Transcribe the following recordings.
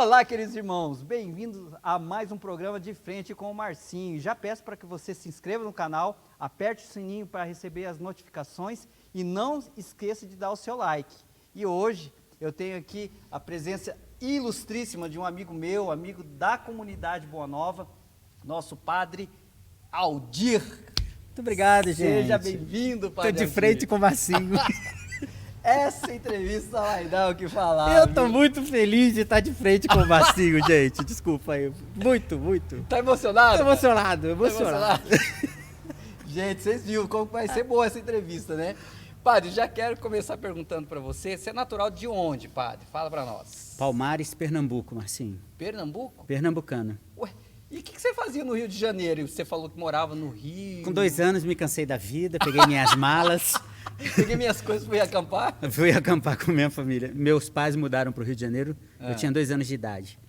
Olá, queridos irmãos, bem-vindos a mais um programa de Frente com o Marcinho. Já peço para que você se inscreva no canal, aperte o sininho para receber as notificações e não esqueça de dar o seu like. E hoje eu tenho aqui a presença ilustríssima de um amigo meu, amigo da comunidade Boa Nova, nosso padre Aldir. Muito obrigado, gente. Seja bem-vindo, padre Estou de frente com o Marcinho. Essa entrevista vai dar o que falar. Eu tô muito feliz de estar de frente com o Marcinho, gente. Desculpa aí. Muito. Tá emocionado? Tô emocionado. Gente, vocês viram como vai ser boa essa entrevista, né? Padre, já quero começar perguntando para você, você é natural de onde, padre? Fala para nós. Palmares, Pernambuco, Marcinho. Pernambuco? Pernambucano. Ué, e o que você fazia no Rio de Janeiro? Você falou que morava no Rio. Com 2 anos me cansei da vida, peguei minhas malas. Peguei minhas coisas e fui acampar? Fui acampar com minha família. Meus pais mudaram para o Rio de Janeiro, eu tinha 2 anos de idade.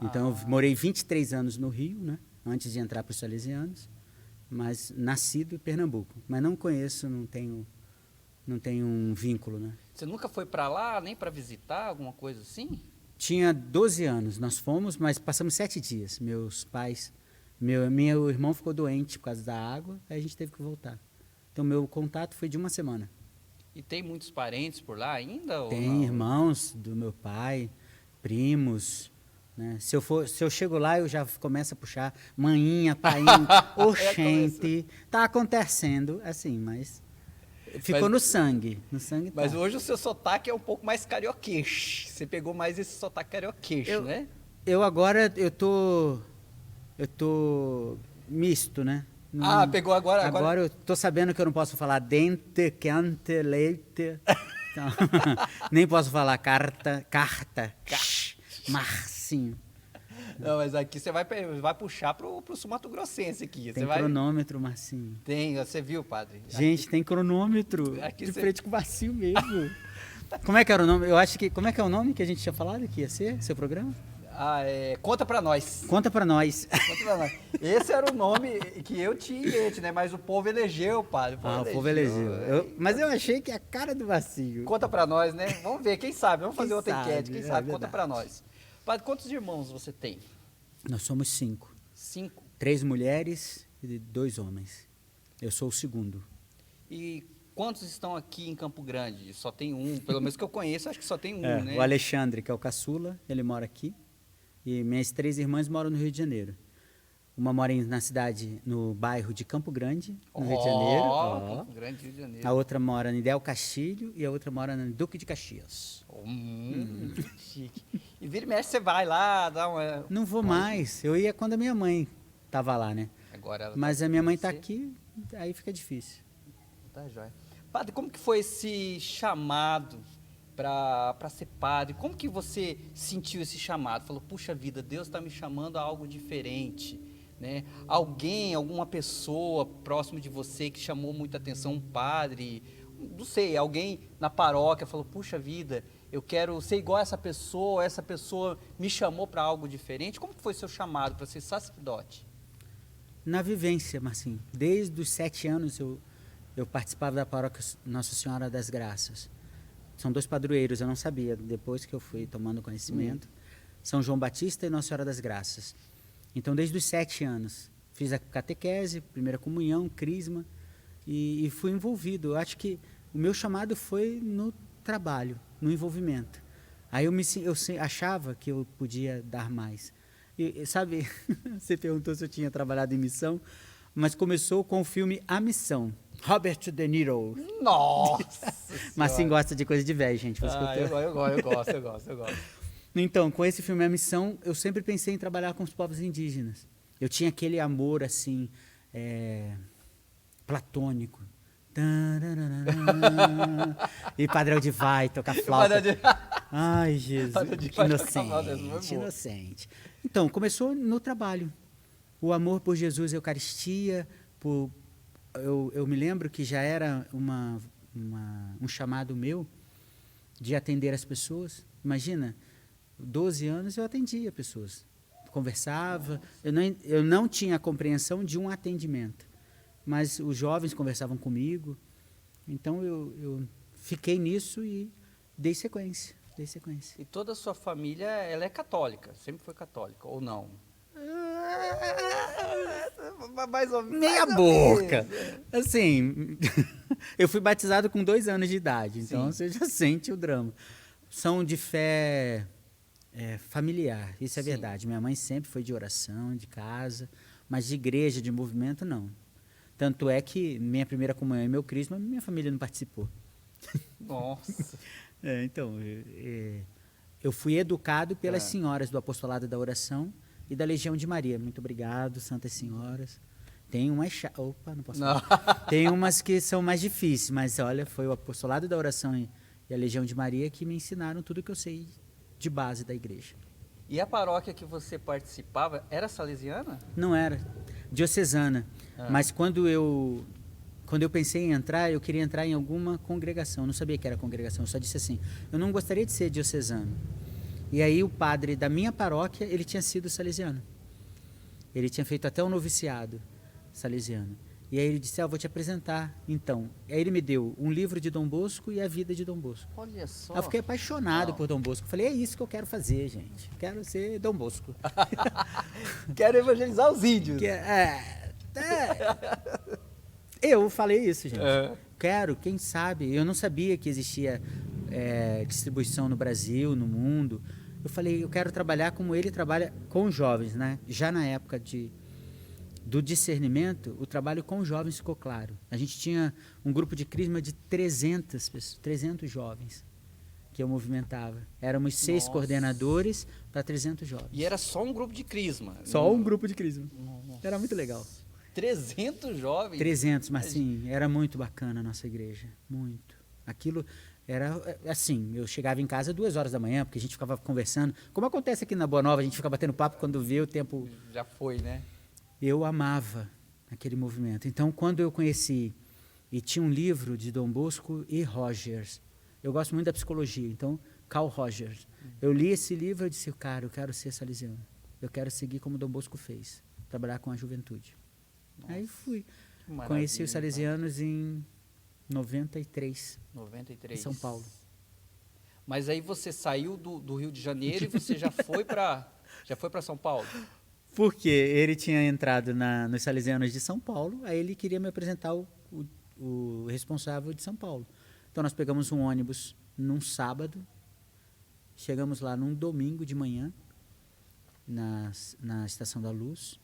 Então eu morei 23 anos no Rio, né? Antes de entrar para os Salesianos. Mas nascido em Pernambuco. Mas não conheço, não tenho um vínculo, né? Você nunca foi para lá, nem para visitar, alguma coisa assim? Tinha 12 anos, nós fomos, mas passamos 7 dias. Meus pais, meu irmão ficou doente por causa da água, aí a gente teve que voltar. Então, meu contato foi de 1 semana. E tem muitos parentes por lá ainda? Tem irmãos do meu pai, primos, né? Se eu chego lá, eu já começo a puxar maninha, painho, oxente, tá acontecendo, assim, mas ficou no sangue. Mas tá. hoje o seu sotaque é um pouco mais carioquês. Você pegou mais esse sotaque carioquês, né? Eu tô misto, né? Pegou agora. Agora eu tô sabendo que eu não posso falar dente, cante, leite. Então, nem posso falar carta, Marcinho. Não, mas aqui você vai puxar pro Mato Grossense aqui. Tem cronômetro, Marcinho. Tem, você viu, padre? Gente, aqui... tem cronômetro. Aqui de frente com o Marcinho mesmo. Como é que era o nome? Como é que é o nome que a gente tinha falado que ia ser, seu programa? Conta pra nós. Conta pra nós. Conta pra nós. Esse era o nome que eu tinha em mente, né? Mas o povo elegeu, padre. O povo elegeu. Mas eu achei que a cara do Marcinho. Conta pra nós, né? Vamos ver, quem sabe? Vamos fazer outra enquete, quem sabe? Verdade. Conta pra nós. Padre, quantos irmãos você tem? Nós somos 5. 5? 3 mulheres e 2 homens. Eu sou o segundo. E quantos estão aqui em Campo Grande? Só tem um, pelo menos que eu conheço, acho que só tem um, né? O Alexandre, que é o caçula, ele mora aqui. E minhas 3 irmãs moram no Rio de Janeiro. Uma mora no bairro de Campo Grande, no Rio de Janeiro. Campo Grande, Rio de Janeiro. A outra mora em Del Castilho e a outra mora no Duque de Caxias. Chique. E vira e mexe, você vai lá, dá uma... Não vou mais. Eu ia quando a minha mãe estava lá, né? Agora ela Mas a minha mãe está aqui, aí fica difícil. Tá jóia. Padre, como que foi esse chamado para ser padre? Como que você sentiu esse chamado? Falou, puxa vida, Deus está me chamando a algo diferente, né? Alguma pessoa próximo de você que chamou muita atenção, um padre, não sei, alguém na paróquia falou, puxa vida, eu quero ser igual a essa pessoa me chamou para algo diferente. Como que foi seu chamado para ser sacerdote? Na vivência, Marcinho. Desde os 7 anos eu participava da paróquia Nossa Senhora das Graças. São 2 padroeiros, eu não sabia, depois que eu fui tomando conhecimento. São João Batista e Nossa Senhora das Graças. Então, desde os 7 anos, fiz a catequese, primeira comunhão, crisma, e fui envolvido. Eu acho que o meu chamado foi no trabalho, no envolvimento. Aí eu achava que eu podia dar mais. E, sabe, você perguntou se eu tinha trabalhado em missão, mas começou com o filme A Missão. Robert De Niro. Nossa! Mas sim, gosta de coisa de velho, gente. Eu gosto. Então, com esse filme A Missão, eu sempre pensei em trabalhar com os povos indígenas. Eu tinha aquele amor, assim, platônico. E Padre Aldivai tocar flauta. Ai, Jesus, inocente. Então, começou no trabalho. O amor por Jesus, Eucaristia, eu me lembro que já era um chamado meu de atender as pessoas. Imagina, 12 anos eu atendia pessoas, conversava, eu não tinha a compreensão de um atendimento, mas os jovens conversavam comigo, então eu fiquei nisso e dei sequência. dei sequência. E toda a sua família, ela é católica? Sempre foi católica, ou não? Mais ou menos. Meia boca! Assim, eu fui batizado com 2 anos de idade, então Sim. você já sente o drama. São de fé familiar, isso é Sim. verdade. Minha mãe sempre foi de oração, de casa, mas de igreja, de movimento, não. Tanto é que minha primeira comunhão e meu crisma, minha família não participou. Nossa. Então, eu fui educado pelas É. senhoras do Apostolado da Oração e da Legião de Maria. Muito obrigado, Santas Senhoras. Tem umas... Opa, não posso Não. falar. Tem umas que são mais difíceis, mas olha, foi o Apostolado da Oração e a Legião de Maria que me ensinaram tudo que eu sei de base da igreja. E a paróquia que você participava era salesiana? Não era diocesana, mas quando eu pensei em entrar, eu queria entrar em alguma congregação. Eu não sabia que era congregação, eu só disse assim, eu não gostaria de ser diocesano. E aí o padre da minha paróquia, ele tinha sido salesiano. Ele tinha feito até um noviciado salesiano. E aí ele disse, eu vou te apresentar. Então, aí ele me deu um livro de Dom Bosco e a vida de Dom Bosco. Olha só. Aí eu fiquei apaixonado Não. por Dom Bosco. Falei, é isso que eu quero fazer, gente. Quero ser Dom Bosco. Quero evangelizar os índios. Eu falei isso, gente. É. Quero, quem sabe. Eu não sabia que existia distribuição no Brasil, no mundo. Eu falei, eu quero trabalhar como ele trabalha com os jovens, né? Já na época do discernimento, o trabalho com os jovens ficou claro. A gente tinha um grupo de crisma de 300 pessoas, 300 jovens que eu movimentava. Éramos 6 Nossa. coordenadores para 300 jovens. E era só um grupo de crisma. Só um grupo de crisma. Nossa. Era muito legal. 300 jovens? 300, mas sim, era muito bacana a nossa igreja. Muito. Aquilo era assim, eu chegava em casa 2 horas da manhã, porque a gente ficava conversando. Como acontece aqui na Boa Nova, a gente fica batendo papo quando vê o tempo. Já foi, né? Eu amava aquele movimento. Então, quando eu conheci, e tinha um livro de Dom Bosco e Rogers, eu gosto muito da psicologia, então, Carl Rogers. Eu li esse livro e disse, cara, eu quero ser salesiano. Eu quero seguir como Dom Bosco fez, trabalhar com a juventude. Nossa, Aí fui. que maravilha, Conheci os salesianos em 93, 93. em São Paulo. Mas aí você saiu do Rio de Janeiro e você já foi para São Paulo? Porque ele tinha entrado nos salesianos de São Paulo, aí ele queria me apresentar o responsável de São Paulo. Então nós pegamos um ônibus num sábado, chegamos lá num domingo de manhã, na Estação da Luz,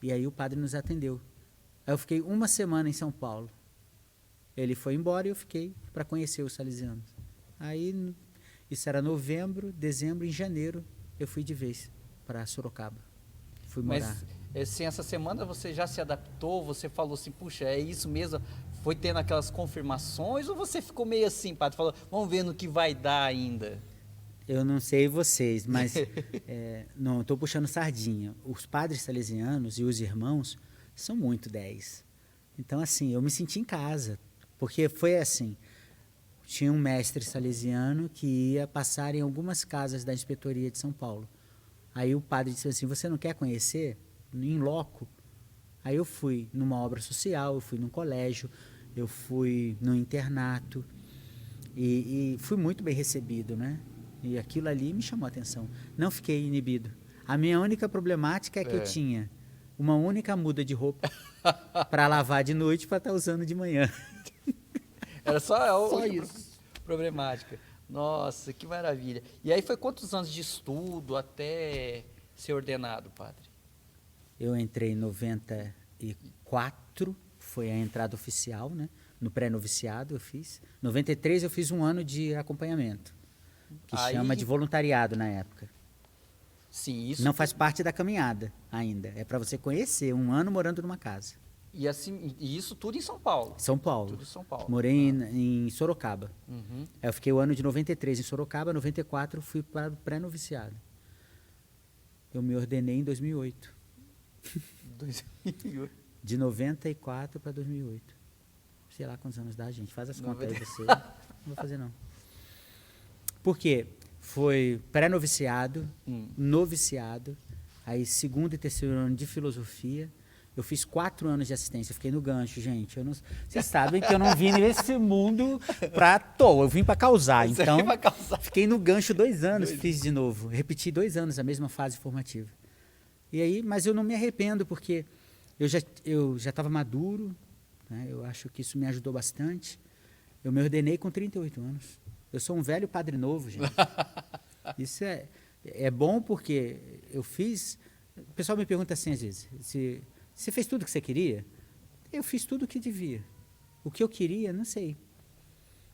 e aí o padre nos atendeu. Aí eu fiquei 1 semana em São Paulo. Ele foi embora e eu fiquei para conhecer os salesianos. Aí, isso era novembro, dezembro, em janeiro, eu fui de vez para Sorocaba. Fui morar. Mas assim, essa semana você já se adaptou? Você falou assim, puxa, é isso mesmo? Foi tendo aquelas confirmações? Ou você ficou meio assim, padre? Falou, vamos ver no que vai dar ainda. Eu não sei vocês, mas não estou puxando sardinha. Os padres salesianos e os irmãos são muito 10. Então, assim, eu me senti em casa, porque foi assim, tinha um mestre salesiano que ia passar em algumas casas da inspetoria de São Paulo. Aí o padre disse assim, você não quer conhecer? Em loco? Aí eu fui numa obra social, eu fui num colégio, eu fui num internato e fui muito bem recebido, né? E aquilo ali me chamou a atenção. Não fiquei inibido. A minha única problemática é que eu tinha uma única muda de roupa para lavar de noite para estar usando de manhã. Era só Só isso. Problemática. Nossa, que maravilha. E aí foi quantos anos de estudo até ser ordenado, padre? Eu entrei em 94, foi a entrada oficial, né? No pré-noviciado eu fiz. 93 eu fiz 1 ano de acompanhamento, que Aí- chama de voluntariado na época. Sim, isso. Não faz parte da caminhada ainda. É para você conhecer 1 ano morando numa casa. E, assim, e isso tudo em São Paulo. São Paulo. Tudo em São Paulo. Morei em Sorocaba. Uhum. Aí eu fiquei o ano de 93 em Sorocaba, 94 fui para o pré-noviciado. Eu me ordenei em 2008. 2008. De 94 para 2008. Sei lá quantos anos dá, gente. Faz as contas aí você. Não vou fazer, não. Por quê? Foi pré-noviciado, noviciado, aí 2º e 3º ano de filosofia. Eu fiz 4 anos de assistência, eu fiquei no gancho, gente. Vocês sabem que eu não vim nesse mundo pra toa, eu vim para causar. Você Então, veio pra causar. fiquei no gancho 2 anos, fiz de novo. Repeti 2 anos a mesma fase formativa. E aí, mas eu não me arrependo, porque eu já estava maduro, né? Eu acho que isso me ajudou bastante. Eu me ordenei com 38 anos. Eu sou um velho padre novo, gente. Isso é bom porque eu fiz... O pessoal me pergunta assim às vezes, se você fez tudo o que você queria? Eu fiz tudo o que devia. O que eu queria, não sei.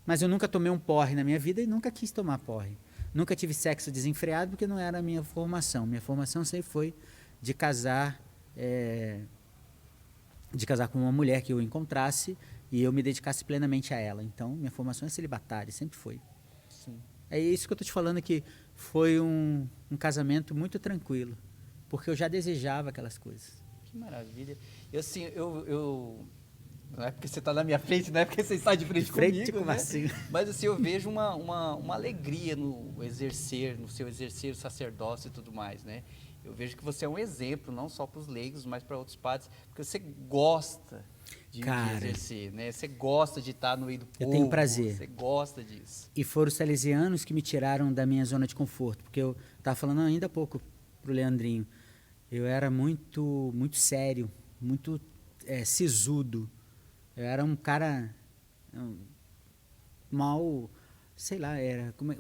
Mas eu nunca tomei um porre na minha vida e nunca quis tomar porre. Nunca tive sexo desenfreado porque não era a minha formação. Minha formação sempre foi de casar com uma mulher que eu encontrasse e eu me dedicasse plenamente a ela. Então, minha formação é celibatária, sempre foi. Sim. É isso que eu estou te falando, que foi um casamento muito tranquilo, porque eu já desejava aquelas coisas. Que maravilha. E assim, não é porque você está na minha frente, não é porque você está de frente comigo, como né? assim? Mas assim, eu vejo uma alegria no seu exercer o sacerdócio e tudo mais, né? Eu vejo que você é um exemplo, não só para os leigos, mas para outros padres, porque você gosta de exercer, né? Você gosta de estar no meio do povo. Eu tenho prazer. Você gosta disso. E foram os salesianos que me tiraram da minha zona de conforto, porque eu estava falando ainda há pouco para o Leandrinho. Eu era muito sério, muito sisudo. Eu era um cara mau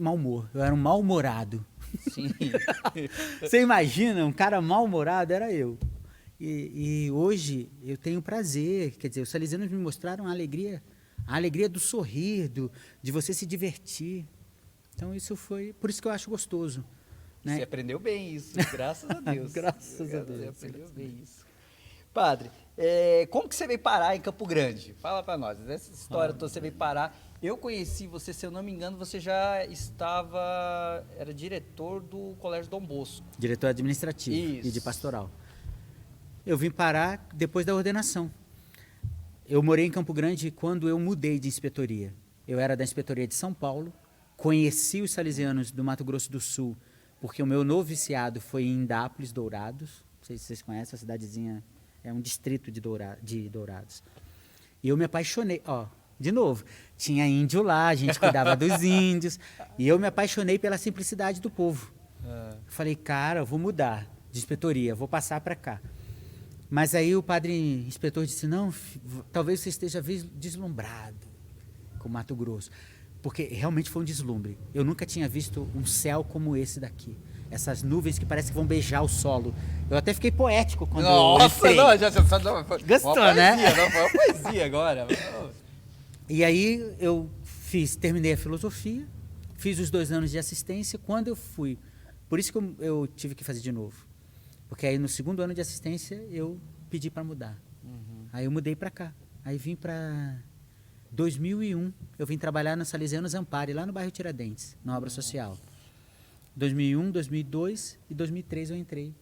humor. Eu era um mal-humorado. Sim. Você imagina, um cara mal-humorado era eu. E hoje eu tenho prazer, quer dizer, os salesianos me mostraram a alegria do sorrir, de você se divertir. Então isso foi, por isso que eu acho gostoso. Né? Você aprendeu bem isso, graças a Deus. Graças a Deus. Você aprendeu bem isso. Padre, como que você veio parar em Campo Grande? Fala para nós, essa história toda, você veio parar. Eu conheci você, se eu não me engano, você já era diretor do Colégio Dom Bosco. Diretor administrativo Isso. E de pastoral. Eu vim parar depois da ordenação. Eu morei em Campo Grande quando eu mudei de inspetoria. Eu era da inspetoria de São Paulo, conheci os salesianos do Mato Grosso do Sul, porque o meu noviciado foi em Indápolis, Dourados. Não sei se vocês conhecem, a cidadezinha é um distrito de Dourados. E eu me apaixonei, de novo, tinha índio lá, a gente cuidava dos índios, e eu me apaixonei pela simplicidade do povo. Falei, cara, eu vou mudar de inspetoria, vou passar para cá. Mas aí o padre inspetor disse, não, talvez você esteja deslumbrado com o Mato Grosso. Porque realmente foi um deslumbre. Eu nunca tinha visto um céu como esse daqui. Essas nuvens que parece que vão beijar o solo. Eu até fiquei poético quando eu entrei. Gostou, uma né? Poesia, não, foi uma poesia agora. E aí eu terminei a filosofia, fiz os 2 anos de assistência. Quando eu fui, por isso que eu tive que fazer de novo. Porque aí no 2º ano de assistência eu pedi para mudar. Aí eu mudei para cá. Aí vim para 2001, eu vim trabalhar na Salesianos Ampare, lá no bairro Tiradentes, na obra social. 2001, 2002 e 2003 eu entrei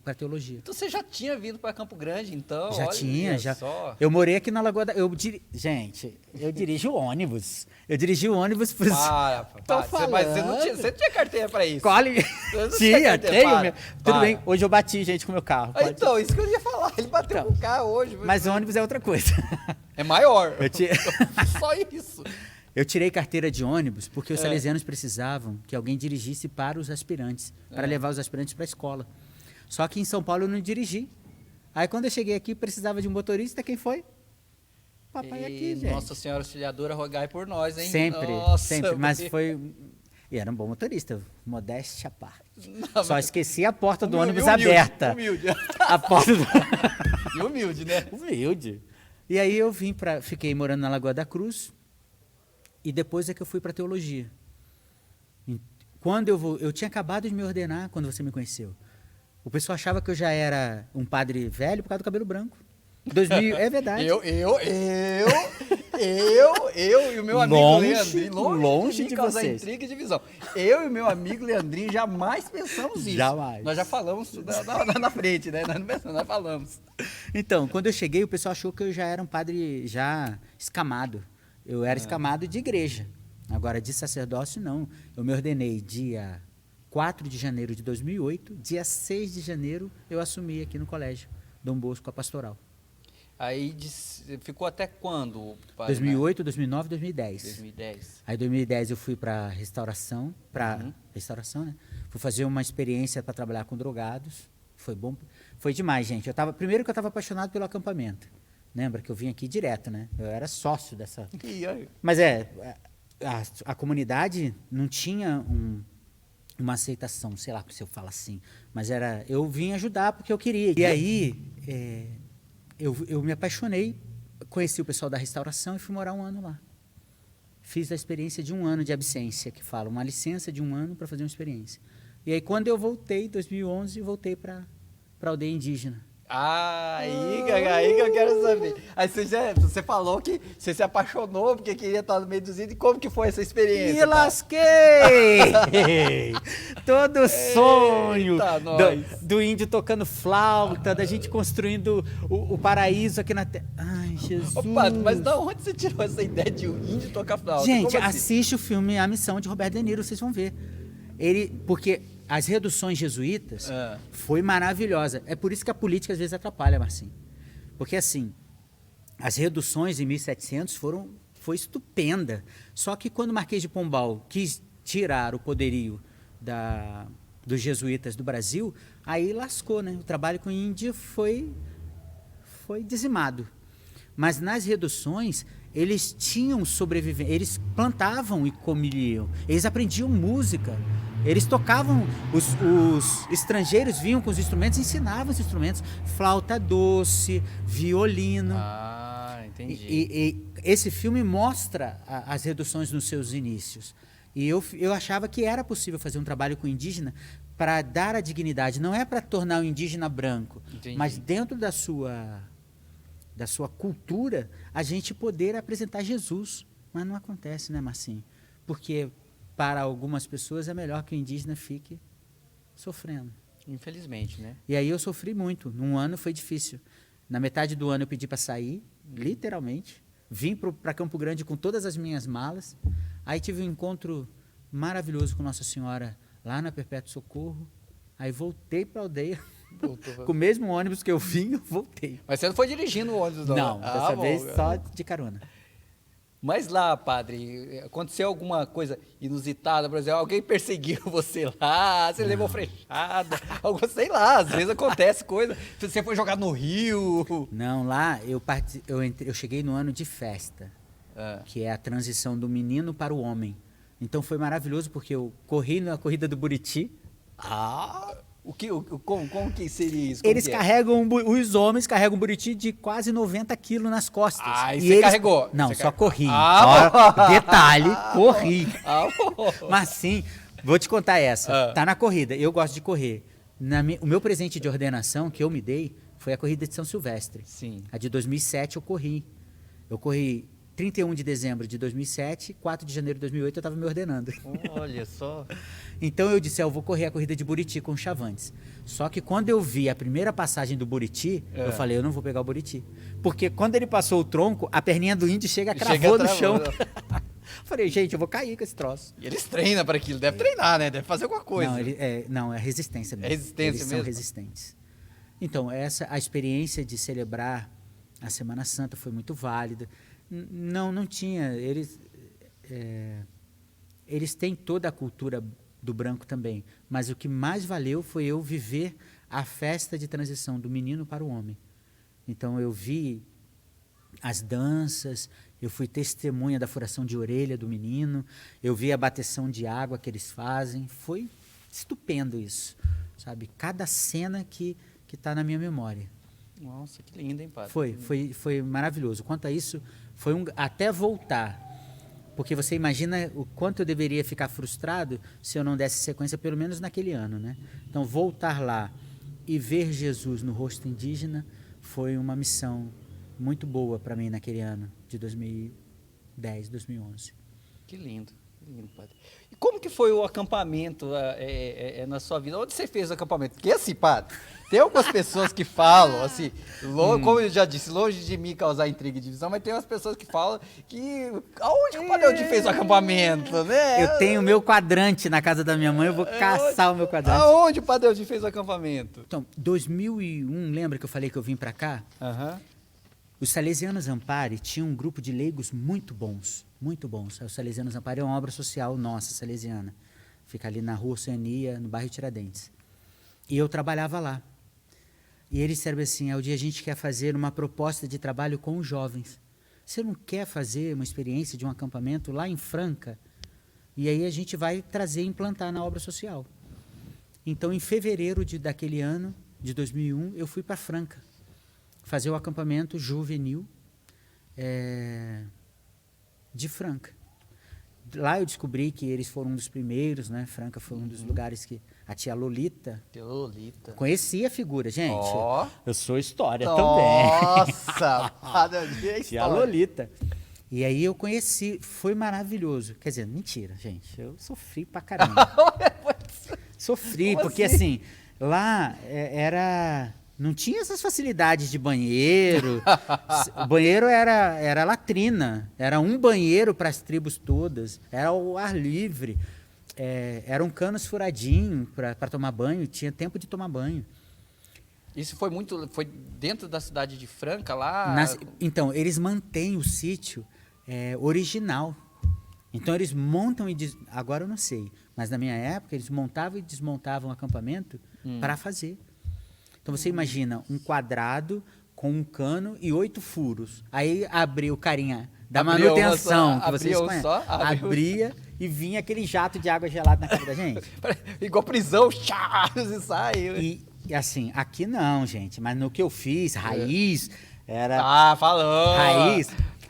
para teologia. Então você já tinha vindo para Campo Grande, então? Já olha tinha. Só. Eu morei aqui na Lagoa da... Gente, eu dirijo ônibus. Eu dirigi o ônibus para os... Mas você não tinha carteira para isso. Tinha, tenho. Tudo bem, hoje eu bati gente com o meu carro. Então, isso que eu ia falar. Ele bateu com o carro hoje. Mas ônibus é outra coisa. É maior. Só isso. Eu tirei carteira de ônibus porque os salesianos precisavam que alguém dirigisse para os aspirantes, para levar os aspirantes para a escola. Só que em São Paulo eu não dirigi. Aí quando eu cheguei aqui, precisava de um motorista, quem foi? Papai aqui, gente. Nossa Senhora Auxiliadora, rogai por nós, hein? Sempre, sempre. Mas foi... E era um bom motorista, modéstia à parte. Só esqueci a porta do ônibus aberta. Humilde. A porta do... E humilde, né? Humilde. E aí eu fiquei morando na Lagoa da Cruz e depois é que eu fui para teologia. Quando eu tinha acabado de me ordenar quando você me conheceu. O pessoal achava que eu já era um padre velho por causa do cabelo branco. 2000, é verdade. Eu e o meu amigo Leandrinho, longe de causar vocês. intriga e divisão. Eu e o meu amigo Leandrinho jamais pensamos isso. Jamais. Nós já falamos na frente, né? Nós não pensamos, nós falamos. Então, quando eu cheguei, o pessoal achou que eu já era um padre já escamado. Eu era escamado de igreja. Agora, de sacerdócio, não. Eu me ordenei dia 4 de janeiro de 2008. Dia 6 de janeiro, eu assumi aqui no colégio Dom Bosco, a pastoral. Aí ficou até quando? 2008, 2009, 2010. 2010. Aí em 2010 eu fui para restauração, restauração, né? Fui fazer uma experiência para trabalhar com drogados. Foi bom, foi demais, gente. Primeiro que eu estava apaixonado pelo acampamento. Lembra que eu vim aqui direto, né? Eu era sócio dessa. Mas a comunidade não tinha uma aceitação, sei lá se eu falo assim, mas eu vim ajudar porque eu queria. E aí eu me apaixonei, conheci o pessoal da restauração e fui morar 1 ano lá. Fiz a experiência de 1 ano de absência, que fala, uma licença de 1 ano para fazer uma experiência. E aí quando eu voltei, em 2011, voltei para a aldeia indígena. Aí que eu quero saber. Aí você falou que você se apaixonou porque queria estar no meio dos índios. E como que foi essa experiência? Me lasquei! Todo sonho do índio tocando flauta, da gente construindo o paraíso aqui na terra. Ai, Jesus! Opa, mas da onde você tirou essa ideia de um índio tocar flauta? Gente, assim? assiste o filme A Missão de Robert De Niro, vocês vão ver. Porque as reduções jesuítas foi maravilhosa. É por isso que a política às vezes atrapalha, Marcinho. Porque assim, as reduções em 1700 foi estupenda. Só que quando o Marquês de Pombal quis tirar o poderio dos jesuítas do Brasil, aí lascou, né? O trabalho com índio foi dizimado. Mas nas reduções, eles tinham sobrevivência, eles plantavam e comiam, eles aprendiam música, eles tocavam, os estrangeiros vinham com os instrumentos, ensinavam os instrumentos, flauta doce, violino. Ah, entendi. E esse filme mostra as reduções nos seus inícios. E eu achava que era possível fazer um trabalho com indígena para dar a dignidade, não é para tornar o indígena branco, entendi. Mas dentro da sua cultura, a gente poder apresentar Jesus. Mas não acontece, né, Marcinho? Porque para algumas pessoas é melhor que o indígena fique sofrendo. Infelizmente, né? E aí eu sofri muito. Num ano foi difícil. Na metade do ano eu pedi para sair, literalmente. Vim para Campo Grande com todas as minhas malas. Aí tive um encontro maravilhoso com Nossa Senhora lá na Perpétuo Socorro. Aí voltei para a aldeia. Com o mesmo ônibus que eu vim, eu voltei. Mas você não foi dirigindo o ônibus, não? Não, dessa vez só de carona. Mas lá, padre, aconteceu alguma coisa inusitada, por exemplo, alguém perseguiu você lá, você levou frechada, algo, sei lá, às vezes acontece coisa, você foi jogar no rio. Não, lá eu cheguei no ano de festa, que é a transição do menino para o homem. Então foi maravilhoso porque eu corri na corrida do Buriti. Como que seria isso? Eles carregam, os homens carregam um buriti de quase 90 quilos nas costas. E você carregou? Não, você só corri. Detalhe, corri. Mas sim, vou te contar essa. Tá na corrida, eu gosto de correr. O meu presente de ordenação que eu me dei foi a corrida de São Silvestre. Sim. A de 2007 eu corri. Eu corri 31 de dezembro de 2007, 4 de janeiro de 2008 eu estava me ordenando. Olha só. Então eu disse, eu vou correr a corrida de Buriti com o Chavantes. Só que quando eu vi a primeira passagem do Buriti, eu falei, eu não vou pegar o Buriti. Porque quando ele passou o tronco, a perninha do índio cravou no chão. Falei, gente, eu vou cair com esse troço. E eles treinam para aquilo, deve treinar, né? Deve fazer alguma coisa. Não, é resistência mesmo. É resistência eles mesmo? São resistentes. Então, a experiência de celebrar a Semana Santa foi muito válida. Não tinha. Eles têm toda a cultura do branco também, mas o que mais valeu foi eu viver a festa de transição do menino para o homem. Então eu vi as danças, eu fui testemunha da furação de orelha do menino, eu vi a bateção de água que eles fazem, foi estupendo isso, sabe? Cada cena que está na minha memória. Nossa, que lindo, hein, padre? Foi maravilhoso. Quanto a isso, foi até voltar. Porque você imagina o quanto eu deveria ficar frustrado se eu não desse sequência, pelo menos naquele ano, né? Então, voltar lá e ver Jesus no rosto indígena foi uma missão muito boa para mim naquele ano de 2010, 2011. Que lindo, que lindo, padre. E como que foi o acampamento na sua vida? Onde você fez o acampamento? Porque assim, padre, tem algumas pessoas que falam, assim, como eu já disse, longe de mim causar intriga e divisão, mas tem umas pessoas que falam que aonde que o Padre Aldir fez o acampamento, né? Eu tenho o meu quadrante na casa da minha mãe, eu vou caçar o meu quadrante. Aonde o Padre Aldir fez o acampamento? Então, 2001, lembra que eu falei que eu vim para cá? Aham. Os Salesianos Ampare tinham um grupo de leigos muito bons, muito bons. Os Salesianos Ampare é uma obra social nossa, salesiana. Fica ali na Rua Oceania, no bairro Tiradentes. E eu trabalhava lá. E eles disseram assim, Aldir, a gente quer fazer uma proposta de trabalho com os jovens. Você não quer fazer uma experiência de um acampamento lá em Franca? E aí a gente vai trazer e implantar na obra social. Então, em fevereiro daquele ano, de 2001, eu fui para Franca fazer o acampamento juvenil de Franca. Lá eu descobri que eles foram um dos primeiros, né? Franca foi um dos lugares que a tia Lolita... Lolita. Conhecia a figura, gente. Ó. Eu sou história Nossa, Padre Aldir é tia história. Lolita. E aí eu conheci, foi maravilhoso. Quer dizer, mentira, gente. Eu sofri pra caramba. Sofri, Como porque assim, lá não tinha essas facilidades de banheiro. O banheiro era latrina. Era um banheiro para as tribos todas. Era o ar livre. Eram canos furadinhos para tomar banho. Tinha tempo de tomar banho. Isso foi dentro da cidade de Franca, lá? Então, eles mantêm o sítio original. Então, eles montam agora eu não sei, mas na minha época, eles montavam e desmontavam o acampamento para fazer. Então, você imagina um quadrado com um cano e 8 furos. Aí abria o carinha da manutenção, que vocês conhecem. Abria e vinha aquele jato de água gelada na cara da gente. Igual prisão, e saiu. E assim, aqui não, gente, mas no que eu fiz, raiz, era... Ah, falou! Raiz,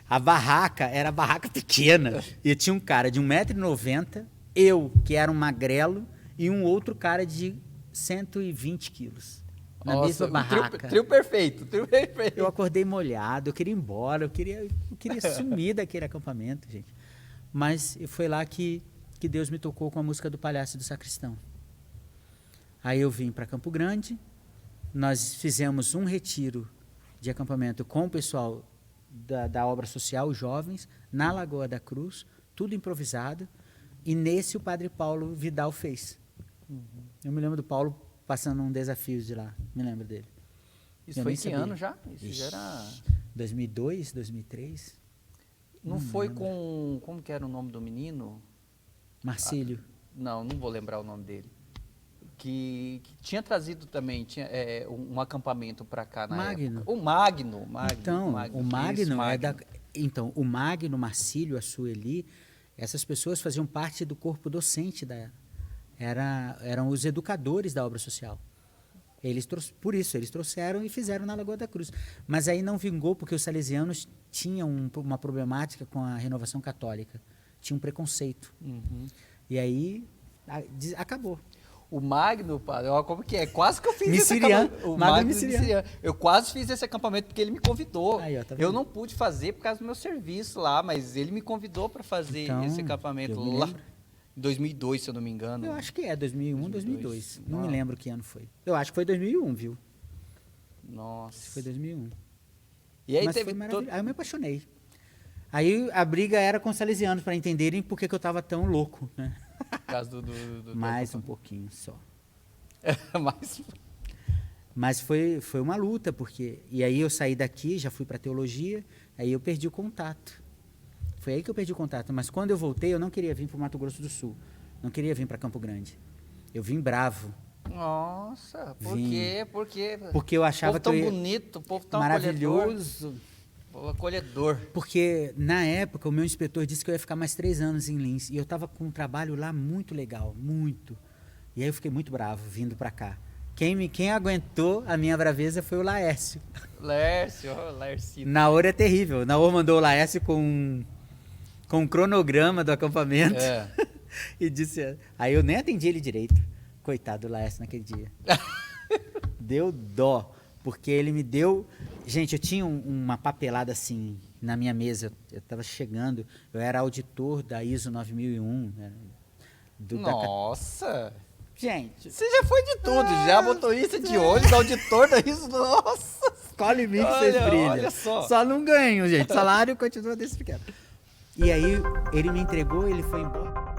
a barraca era barraca pequena. E tinha um cara de 1,90 m, eu, que era um magrelo, e um outro cara de 120 quilos. Na mesma barraca. Trio perfeito. Eu acordei molhado, eu queria ir embora, eu queria sumir daquele acampamento, gente. Mas foi lá que Deus me tocou com a música do Palhaço e do Sacristão. Aí eu vim para Campo Grande, nós fizemos um retiro de acampamento com o pessoal da obra social, os jovens, na Lagoa da Cruz, tudo improvisado, e nesse o Padre Paulo Vidal fez. Eu me lembro do Paulo passando um desafio de lá, me lembro dele. Isso foi em que ano já? Isso já era... 2002, 2003. Não foi com... Como que era o nome do menino? Marcílio. Não vou lembrar o nome dele. Que tinha trazido também um acampamento para cá na Magno. época. O Magno. Então, o Magno é da... Então, o Magno, Marcílio, a Sueli, essas pessoas faziam parte do corpo docente eram os educadores da obra social. Por isso, eles trouxeram e fizeram na Lagoa da Cruz. Mas aí não vingou, porque os salesianos tinham uma problemática com a renovação católica. Tinha um preconceito. E aí, acabou. O Magno, padre, ó, como que é? Quase que eu fiz Missiriano, esse acampamento. O Magno Missiriano. Eu quase fiz esse acampamento porque ele me convidou. Aí, ó, tá vendo? Eu não pude fazer por causa do meu serviço lá, mas ele me convidou para fazer Então, esse acampamento eu me lá. lembro. Em 2002, se eu não me engano. Eu acho que 2001, 2002. Não me Ah. lembro que ano foi. Eu acho que foi 2001, viu? Nossa. Acho que foi 2001. E aí Mas teve foi maravilhoso. Aí eu me apaixonei. Aí a briga era com os salesianos para entenderem por que eu estava tão louco, né? Por causa do Mais um pouquinho só. Mas Mas foi uma luta, porque... E aí eu saí daqui, já fui para teologia, aí eu perdi o contato. Foi aí que eu perdi o contato. Mas quando eu voltei, eu não queria vir para o Mato Grosso do Sul. Não queria vir para Campo Grande. Eu vim bravo. Nossa, por Vim. quê? Porque eu achava povo tão que eu ia... bonito, povo tão Maravilhoso. Povo acolhedor. Porque, na época, o meu inspetor disse que eu ia ficar mais 3 anos em Lins. E eu estava com um trabalho lá muito legal, muito. E aí eu fiquei muito bravo vindo para cá. Quem aguentou a minha braveza foi o Laércio. Lércio, Lércio. Naor é terrível. Naor mandou o Laércio com um cronograma do acampamento. É. E disse... Aí eu nem atendi ele direito. Coitado do Laércio naquele dia. Deu dó. Porque ele me deu... Gente, eu tinha uma papelada assim, na minha mesa. Eu estava chegando, eu era auditor da ISO 9001. Né, Nossa! Gente, Você já foi de tudo, já motorista de ônibus, auditor da isso, nossa! escolhe mim que vocês brilham. Olha só. Só não ganho, gente. Salário continua desse pequeno. E aí, ele me entregou, ele foi embora.